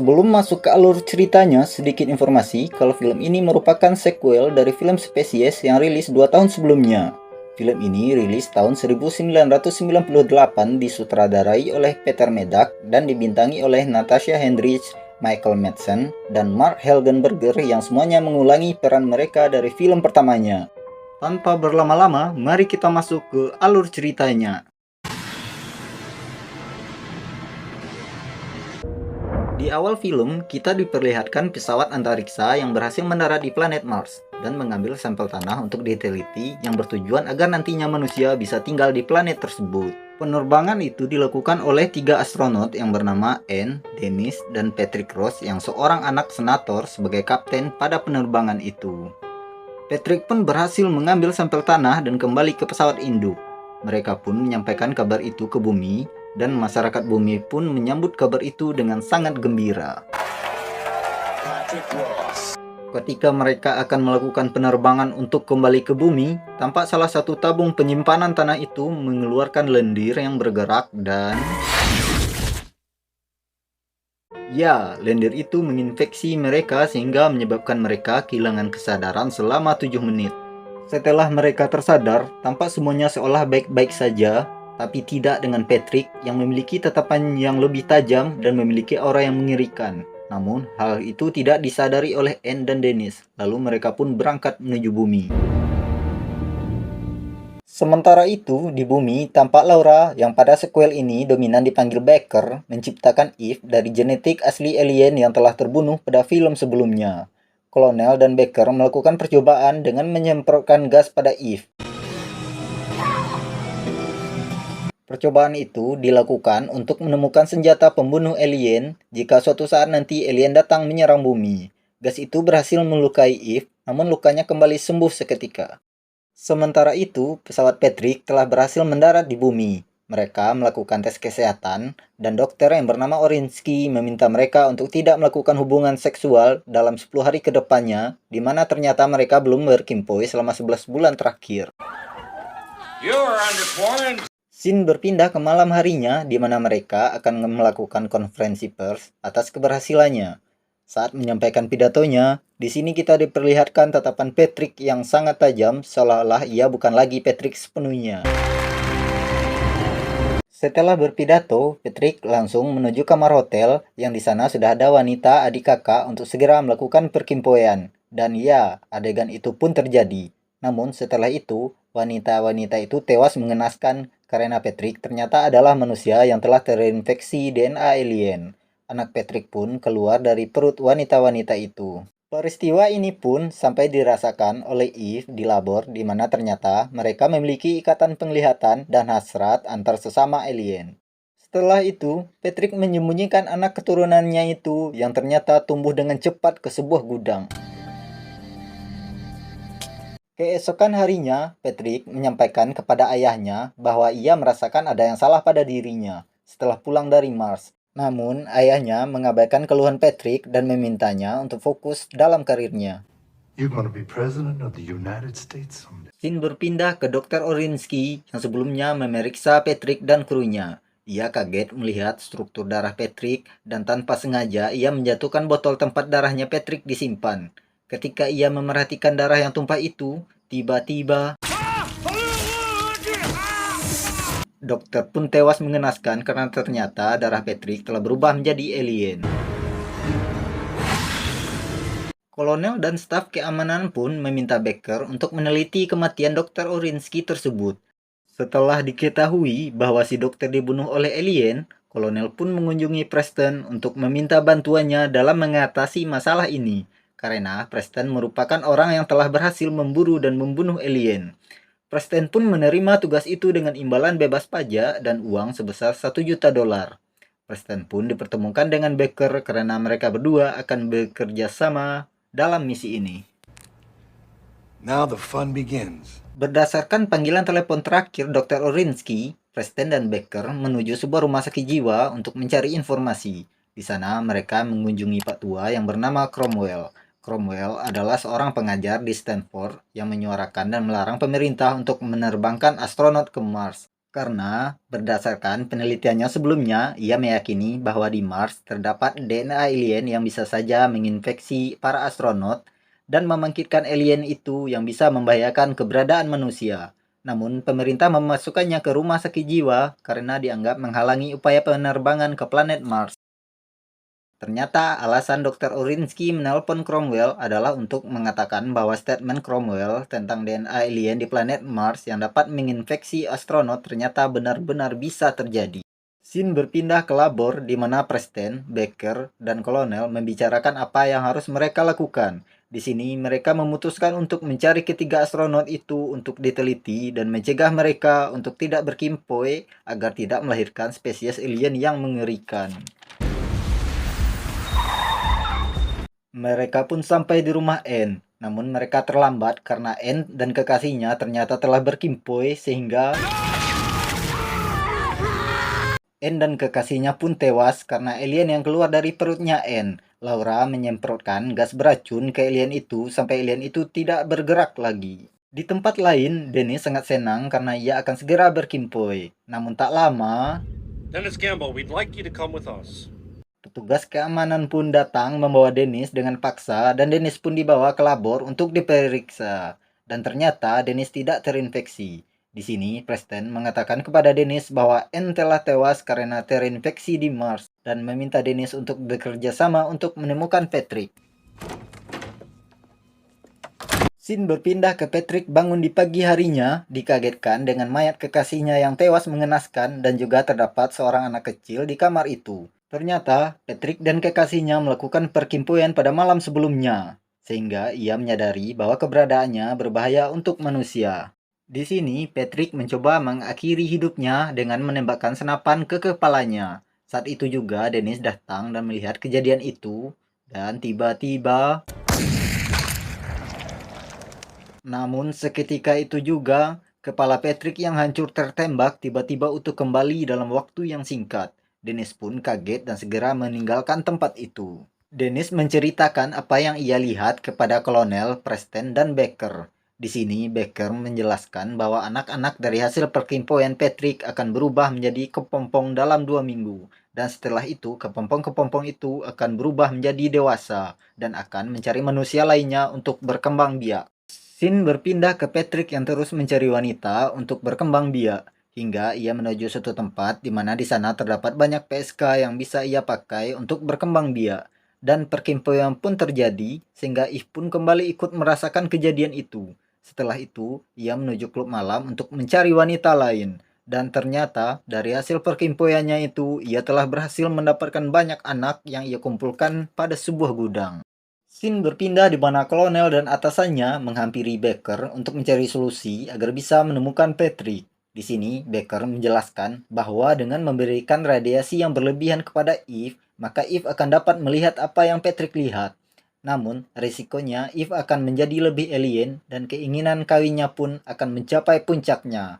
Sebelum masuk ke alur ceritanya, sedikit informasi kalau film ini merupakan sequel dari film Spesies yang rilis 2 tahun sebelumnya. Film ini rilis tahun 1998, disutradarai oleh Peter Medak dan dibintangi oleh Natasha Henstridge, Michael Madsen, dan Mark Helgenberger yang semuanya mengulangi peran mereka dari film pertamanya. Tanpa berlama-lama, mari kita masuk ke alur ceritanya. Di awal film, kita diperlihatkan pesawat antariksa yang berhasil mendarat di planet Mars dan mengambil sampel tanah untuk diteliti yang bertujuan agar nantinya manusia bisa tinggal di planet tersebut. Penerbangan itu dilakukan oleh 3 astronot yang bernama Anne, Dennis, dan Patrick Ross yang seorang anak senator sebagai kapten pada penerbangan itu. Patrick pun berhasil mengambil sampel tanah dan kembali ke pesawat induk. Mereka pun menyampaikan kabar itu ke bumi, dan masyarakat bumi pun menyambut kabar itu dengan sangat gembira. Ketika mereka akan melakukan penerbangan untuk kembali ke bumi, tampak salah satu tabung penyimpanan tanah itu mengeluarkan lendir yang bergerak dan... ya, lendir itu menginfeksi mereka sehingga menyebabkan mereka kehilangan kesadaran selama 7 menit. Setelah mereka tersadar, tampak semuanya seolah baik-baik saja, tapi tidak dengan Patrick yang memiliki tatapan yang lebih tajam dan memiliki aura yang mengerikan. Namun, hal itu tidak disadari oleh Anne dan Dennis, lalu mereka pun berangkat menuju bumi. Sementara itu, di bumi, tampak Laura yang pada sequel ini dominan dipanggil Baker, menciptakan Eve dari genetik asli alien yang telah terbunuh pada film sebelumnya. Kolonel dan Baker melakukan percobaan dengan menyemprotkan gas pada Eve. Percobaan itu dilakukan untuk menemukan senjata pembunuh alien jika suatu saat nanti alien datang menyerang bumi. Gas itu berhasil melukai Eve, namun lukanya kembali sembuh seketika. Sementara itu, pesawat Patrick telah berhasil mendarat di bumi. Mereka melakukan tes kesehatan, dan dokter yang bernama Orinsky meminta mereka untuk tidak melakukan hubungan seksual dalam 10 hari ke depannya, di mana ternyata mereka belum berkimpoi selama 11 bulan terakhir. Scene berpindah ke malam harinya, di mana mereka akan melakukan konferensi pers atas keberhasilannya. Saat menyampaikan pidatonya, di sini kita diperlihatkan tatapan Patrick yang sangat tajam, seolah-olah ia bukan lagi Patrick sepenuhnya. Setelah berpidato, Patrick langsung menuju kamar hotel, yang di sana sudah ada wanita adik kakak untuk segera melakukan perkimpoian. Dan ya, adegan itu pun terjadi. Namun setelah itu, wanita-wanita itu tewas mengenaskan karena Patrick ternyata adalah manusia yang telah terinfeksi DNA alien. Anak Patrick pun keluar dari perut wanita-wanita itu. Peristiwa ini pun sampai dirasakan oleh Eve di labor, di mana ternyata mereka memiliki ikatan penglihatan dan hasrat antar sesama alien. Setelah itu, Patrick menyembunyikan anak keturunannya itu yang ternyata tumbuh dengan cepat ke sebuah gudang. Keesokan harinya, Patrick menyampaikan kepada ayahnya bahwa ia merasakan ada yang salah pada dirinya setelah pulang dari Mars. Namun, ayahnya mengabaikan keluhan Patrick dan memintanya untuk fokus dalam karirnya. Scene berpindah ke Dr. Orinsky yang sebelumnya memeriksa Patrick dan krunya. Ia kaget melihat struktur darah Patrick dan tanpa sengaja ia menjatuhkan botol tempat darahnya Patrick disimpan. Ketika ia memerhatikan darah yang tumpah itu, tiba-tiba dokter pun tewas mengenaskan karena ternyata darah Patrick telah berubah menjadi alien. Kolonel dan staf keamanan pun meminta Baker untuk meneliti kematian Dr. Orinsky tersebut. Setelah diketahui bahwa si dokter dibunuh oleh alien, Kolonel pun mengunjungi Preston untuk meminta bantuannya dalam mengatasi masalah ini. Karena Preston merupakan orang yang telah berhasil memburu dan membunuh alien. Preston pun menerima tugas itu dengan imbalan bebas pajak dan uang sebesar $1 juta. Preston pun dipertemukan dengan Baker karena mereka berdua akan bekerja sama dalam misi ini. Now the fun begins. Berdasarkan panggilan telepon terakhir Dr. Orinsky, Preston dan Baker menuju sebuah rumah sakit jiwa untuk mencari informasi. Di sana mereka mengunjungi Pak Tua yang bernama Cromwell. Cromwell adalah seorang pengajar di Stanford yang menyuarakan dan melarang pemerintah untuk menerbangkan astronot ke Mars. Karena berdasarkan penelitiannya sebelumnya, ia meyakini bahwa di Mars terdapat DNA alien yang bisa saja menginfeksi para astronot dan membangkitkan alien itu yang bisa membahayakan keberadaan manusia. Namun, pemerintah memasukkannya ke rumah sakit jiwa karena dianggap menghalangi upaya penerbangan ke planet Mars. Ternyata alasan Dr. Urinsky menelpon Cromwell adalah untuk mengatakan bahwa statement Cromwell tentang DNA alien di planet Mars yang dapat menginfeksi astronot ternyata benar-benar bisa terjadi. Scene berpindah ke labor di mana Preston, Baker, dan Kolonel membicarakan apa yang harus mereka lakukan. Di sini mereka memutuskan untuk mencari ketiga astronot itu untuk diteliti dan mencegah mereka untuk tidak berkimpoi agar tidak melahirkan spesies alien yang mengerikan. Mereka pun sampai di rumah Anne, namun mereka terlambat karena Anne dan kekasihnya ternyata telah berkimpoi sehingga Anne dan kekasihnya pun tewas karena alien yang keluar dari perutnya Anne. Laura menyemprotkan gas beracun ke alien itu sampai alien itu tidak bergerak lagi. Di tempat lain, Dennis sangat senang karena ia akan segera berkimpoi. Namun tak lama, Dennis Gamble, we'd like you to come with us. petugas keamanan pun datang membawa Dennis dengan paksa dan Dennis pun dibawa ke labor untuk diperiksa. Dan ternyata Dennis tidak terinfeksi. Di sini, Preston mengatakan kepada Dennis bahwa Anne telah tewas karena terinfeksi di Mars dan meminta Dennis untuk bekerja sama untuk menemukan Patrick. Scene berpindah ke Patrick bangun di pagi harinya, dikagetkan dengan mayat kekasihnya yang tewas mengenaskan dan juga terdapat seorang anak kecil di kamar itu. Ternyata, Patrick dan kekasihnya melakukan perkimpuan pada malam sebelumnya, sehingga ia menyadari bahwa keberadaannya berbahaya untuk manusia. Di sini, Patrick mencoba mengakhiri hidupnya dengan menembakkan senapan ke kepalanya. Saat itu juga Dennis datang dan melihat kejadian itu, dan tiba-tiba namun seketika itu juga, kepala Patrick yang hancur tertembak tiba-tiba utuh kembali dalam waktu yang singkat. Dennis pun kaget dan segera meninggalkan tempat itu. Dennis menceritakan apa yang ia lihat kepada Kolonel, Preston, dan Baker. Di sini, Baker menjelaskan bahwa anak-anak dari hasil perkimpuan Patrick akan berubah menjadi kepompong dalam 2 minggu. Dan setelah itu, kepompong-kepompong itu akan berubah menjadi dewasa dan akan mencari manusia lainnya untuk berkembang biak. Scene berpindah ke Patrick yang terus mencari wanita untuk berkembang biak, hingga ia menuju suatu tempat di mana di sana terdapat banyak PSK yang bisa ia pakai untuk berkembang biak. Dan perkimpuan pun terjadi, sehingga Eve pun kembali ikut merasakan kejadian itu. Setelah itu, ia menuju klub malam untuk mencari wanita lain. Dan ternyata, dari hasil perkimpuannya itu, ia telah berhasil mendapatkan banyak anak yang ia kumpulkan pada sebuah gudang. Scene berpindah di mana kolonel dan atasannya menghampiri Baker untuk mencari solusi agar bisa menemukan Patrick. Di sini, Baker menjelaskan bahwa dengan memberikan radiasi yang berlebihan kepada Eve, maka Eve akan dapat melihat apa yang Patrick lihat. Namun, risikonya Eve akan menjadi lebih alien dan keinginan kawinnya pun akan mencapai puncaknya.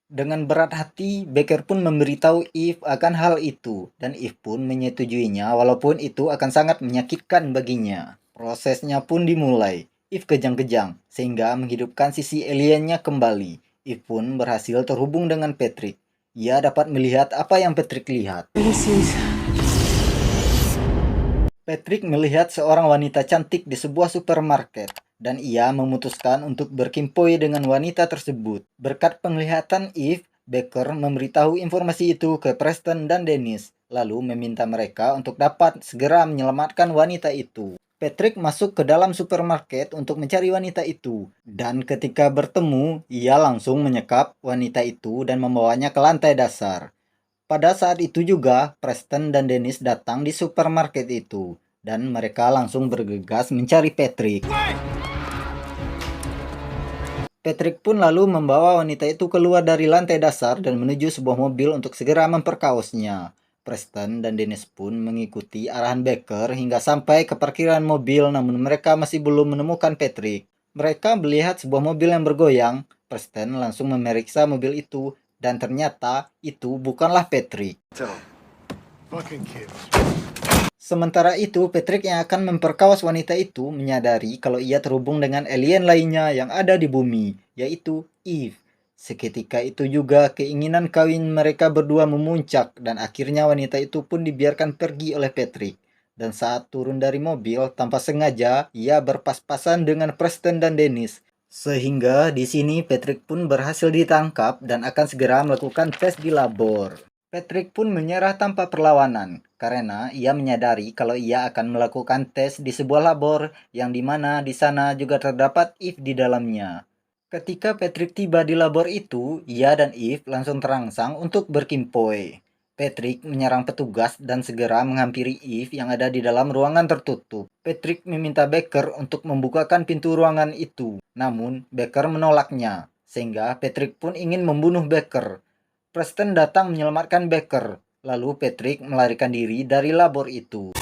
Dengan berat hati, Baker pun memberitahu Eve akan hal itu, dan Eve pun menyetujuinya walaupun itu akan sangat menyakitkan baginya. Prosesnya pun dimulai. Eve kejang-kejang, sehingga menghidupkan sisi aliennya kembali. Eve pun berhasil terhubung dengan Patrick. Ia dapat melihat apa yang Patrick lihat. Patrick melihat seorang wanita cantik di sebuah supermarket, dan ia memutuskan untuk berkimpoi dengan wanita tersebut. Berkat penglihatan Eve, Baker memberitahu informasi itu ke Preston dan Dennis, lalu meminta mereka untuk dapat segera menyelamatkan wanita itu. Patrick masuk ke dalam supermarket untuk mencari wanita itu, dan ketika bertemu, ia langsung menyekap wanita itu dan membawanya ke lantai dasar. Pada saat itu juga, Preston dan Dennis datang di supermarket itu, dan mereka langsung bergegas mencari Patrick. Patrick pun lalu membawa wanita itu keluar dari lantai dasar dan menuju sebuah mobil untuk segera memperkaosnya. Preston dan Dennis pun mengikuti arahan Baker hingga sampai ke parkiran mobil, namun mereka masih belum menemukan Patrick. Mereka melihat sebuah mobil yang bergoyang. Preston langsung memeriksa mobil itu, dan ternyata itu bukanlah Patrick. Fucking kids. Sementara itu, Patrick yang akan memperkaos wanita itu menyadari kalau ia terhubung dengan alien lainnya yang ada di bumi, yaitu Eve. Seketika itu juga keinginan kawin mereka berdua memuncak dan akhirnya wanita itu pun dibiarkan pergi oleh Patrick. Dan saat turun dari mobil, tanpa sengaja, ia berpas-pasan dengan Preston dan Dennis. Sehingga di sini Patrick pun berhasil ditangkap dan akan segera melakukan tes di labor. Patrick pun menyerah tanpa perlawanan, karena ia menyadari kalau ia akan melakukan tes di sebuah labor yang dimana di sana juga terdapat Eve di dalamnya. Ketika Patrick tiba di labor itu, ia dan Eve langsung terangsang untuk berkimpoi. Patrick menyerang petugas dan segera menghampiri Eve yang ada di dalam ruangan tertutup. Patrick meminta Baker untuk membukakan pintu ruangan itu, namun Baker menolaknya, sehingga Patrick pun ingin membunuh Baker. Preston datang menyelamatkan Baker, lalu Patrick melarikan diri dari labor itu.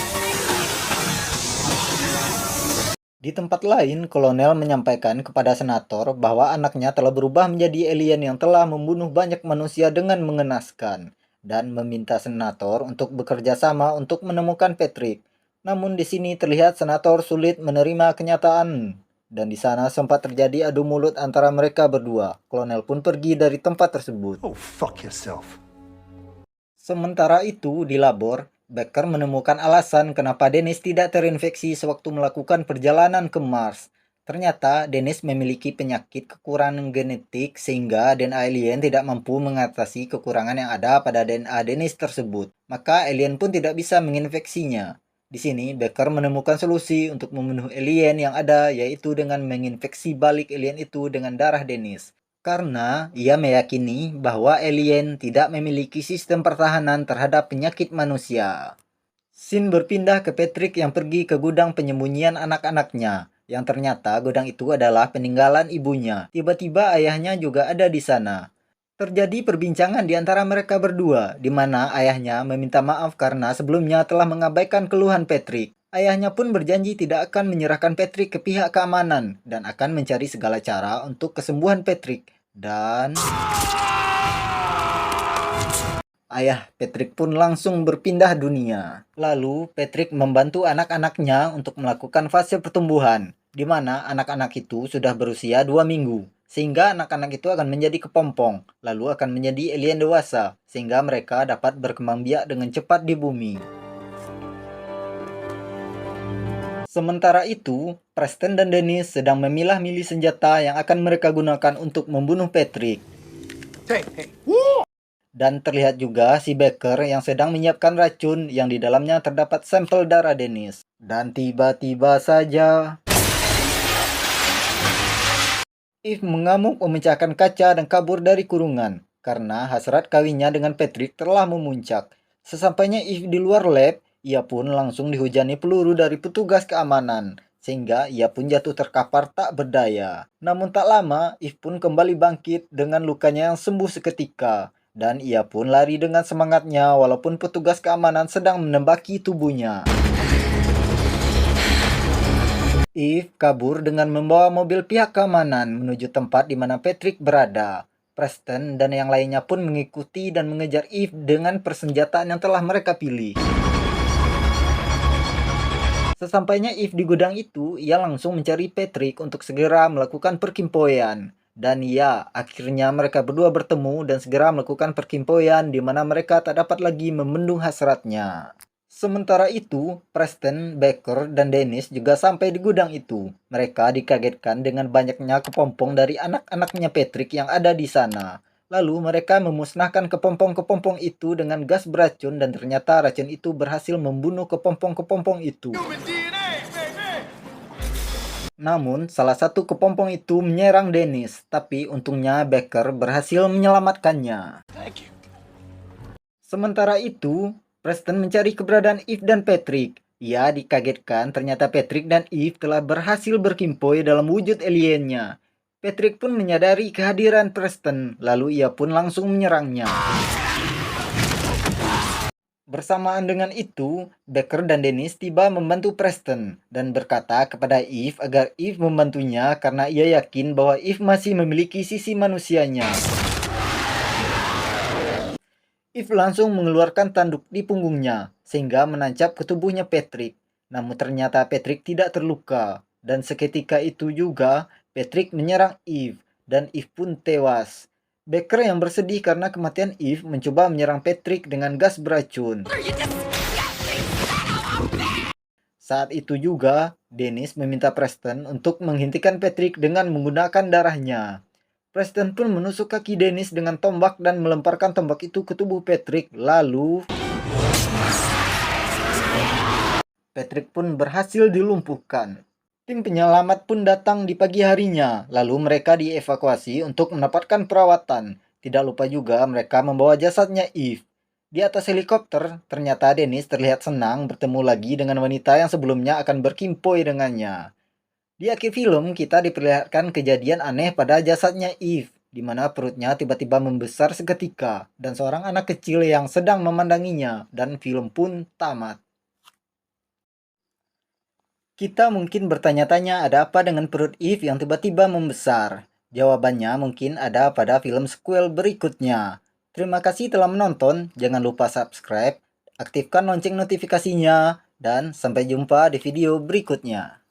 Di tempat lain, kolonel menyampaikan kepada senator bahwa anaknya telah berubah menjadi alien yang telah membunuh banyak manusia dengan mengenaskan, dan meminta senator untuk bekerja sama untuk menemukan Patrick. Namun di sini terlihat senator sulit menerima kenyataan, dan di sana sempat terjadi adu mulut antara mereka berdua. Kolonel pun pergi dari tempat tersebut. Oh, fuck yourself. Sementara itu, di labor, Baker menemukan alasan kenapa Dennis tidak terinfeksi sewaktu melakukan perjalanan ke Mars. Ternyata, Dennis memiliki penyakit kekurangan genetik sehingga DNA alien tidak mampu mengatasi kekurangan yang ada pada DNA Dennis tersebut. Maka alien pun tidak bisa menginfeksinya. Di sini, Baker menemukan solusi untuk membunuh alien yang ada, yaitu dengan menginfeksi balik alien itu dengan darah Dennis. Karena ia meyakini bahwa alien tidak memiliki sistem pertahanan terhadap penyakit manusia. Scene berpindah ke Patrick yang pergi ke gudang penyembunyian anak-anaknya, yang ternyata gudang itu adalah peninggalan ibunya. Tiba-tiba ayahnya juga ada di sana. Terjadi perbincangan di antara mereka berdua, di mana ayahnya meminta maaf karena sebelumnya telah mengabaikan keluhan Patrick. Ayahnya pun berjanji tidak akan menyerahkan Patrick ke pihak keamanan dan akan mencari segala cara untuk kesembuhan Patrick. Dan ayah Patrick pun langsung berpindah dunia. Lalu Patrick membantu anak-anaknya untuk melakukan fase pertumbuhan, di mana anak-anak itu sudah berusia 2 minggu. Sehingga anak-anak itu akan menjadi kepompong, lalu akan menjadi alien dewasa, sehingga mereka dapat berkembang biak dengan cepat di bumi. Sementara itu, Preston dan Dennis sedang memilah-milih senjata yang akan mereka gunakan untuk membunuh Patrick. Hey. Dan terlihat juga si Baker yang sedang menyiapkan racun yang di dalamnya terdapat sampel darah Dennis. Dan tiba-tiba saja Eve mengamuk memecahkan kaca dan kabur dari kurungan karena hasrat kawinnya dengan Patrick telah memuncak. Sesampainya Eve di luar lab, ia pun langsung dihujani peluru dari petugas keamanan, sehingga ia pun jatuh terkapar tak berdaya. Namun tak lama, Eve pun kembali bangkit dengan lukanya yang sembuh seketika, dan ia pun lari dengan semangatnya walaupun petugas keamanan sedang menembaki tubuhnya. Eve kabur dengan membawa mobil pihak keamanan menuju tempat di mana Patrick berada. Preston dan yang lainnya pun mengikuti dan mengejar Eve dengan persenjataan yang telah mereka pilih. Sesampainya Eve di gudang itu, ia langsung mencari Patrick untuk segera melakukan perkimpoian. Dan ya, akhirnya mereka berdua bertemu dan segera melakukan perkimpoian di mana mereka tak dapat lagi membendung hasratnya. Sementara itu, Preston, Baker, dan Dennis juga sampai di gudang itu. Mereka dikagetkan dengan banyaknya kepompong dari anak-anaknya Patrick yang ada di sana. Lalu mereka memusnahkan kepompong-kepompong itu dengan gas beracun dan ternyata racun itu berhasil membunuh kepompong-kepompong itu. Namun, salah satu kepompong itu menyerang Dennis, tapi untungnya Baker berhasil menyelamatkannya. Sementara itu, Preston mencari keberadaan Eve dan Patrick. Ia dikagetkan ternyata Patrick dan Eve telah berhasil berkimpoi dalam wujud aliennya. Patrick pun menyadari kehadiran Preston, lalu ia pun langsung menyerangnya. Bersamaan dengan itu, Baker dan Dennis tiba membantu Preston dan berkata kepada Eve agar Eve membantunya karena ia yakin bahwa Eve masih memiliki sisi manusianya. Eve langsung mengeluarkan tanduk di punggungnya sehingga menancap ke tubuhnya Patrick. Namun ternyata Patrick tidak terluka dan seketika itu juga Patrick menyerang Eve dan Eve pun tewas. Becker yang bersedih karena kematian Eve mencoba menyerang Patrick dengan gas beracun. Saat itu juga, Dennis meminta Preston untuk menghentikan Patrick dengan menggunakan darahnya. Preston pun menusuk kaki Dennis dengan tombak dan melemparkan tombak itu ke tubuh Patrick. Lalu, Patrick pun berhasil dilumpuhkan. Tim penyelamat pun datang di pagi harinya, lalu mereka dievakuasi untuk mendapatkan perawatan. Tidak lupa juga mereka membawa jasadnya Eve. Di atas helikopter, ternyata Dennis terlihat senang bertemu lagi dengan wanita yang sebelumnya akan berkimpoi dengannya. Di akhir film, kita diperlihatkan kejadian aneh pada jasadnya Eve, di mana perutnya tiba-tiba membesar seketika, dan seorang anak kecil yang sedang memandanginya, dan film pun tamat. Kita mungkin bertanya-tanya ada apa dengan perut Eve yang tiba-tiba membesar. Jawabannya mungkin ada pada film sequel berikutnya. Terima kasih telah menonton, jangan lupa subscribe, aktifkan lonceng notifikasinya, dan sampai jumpa di video berikutnya.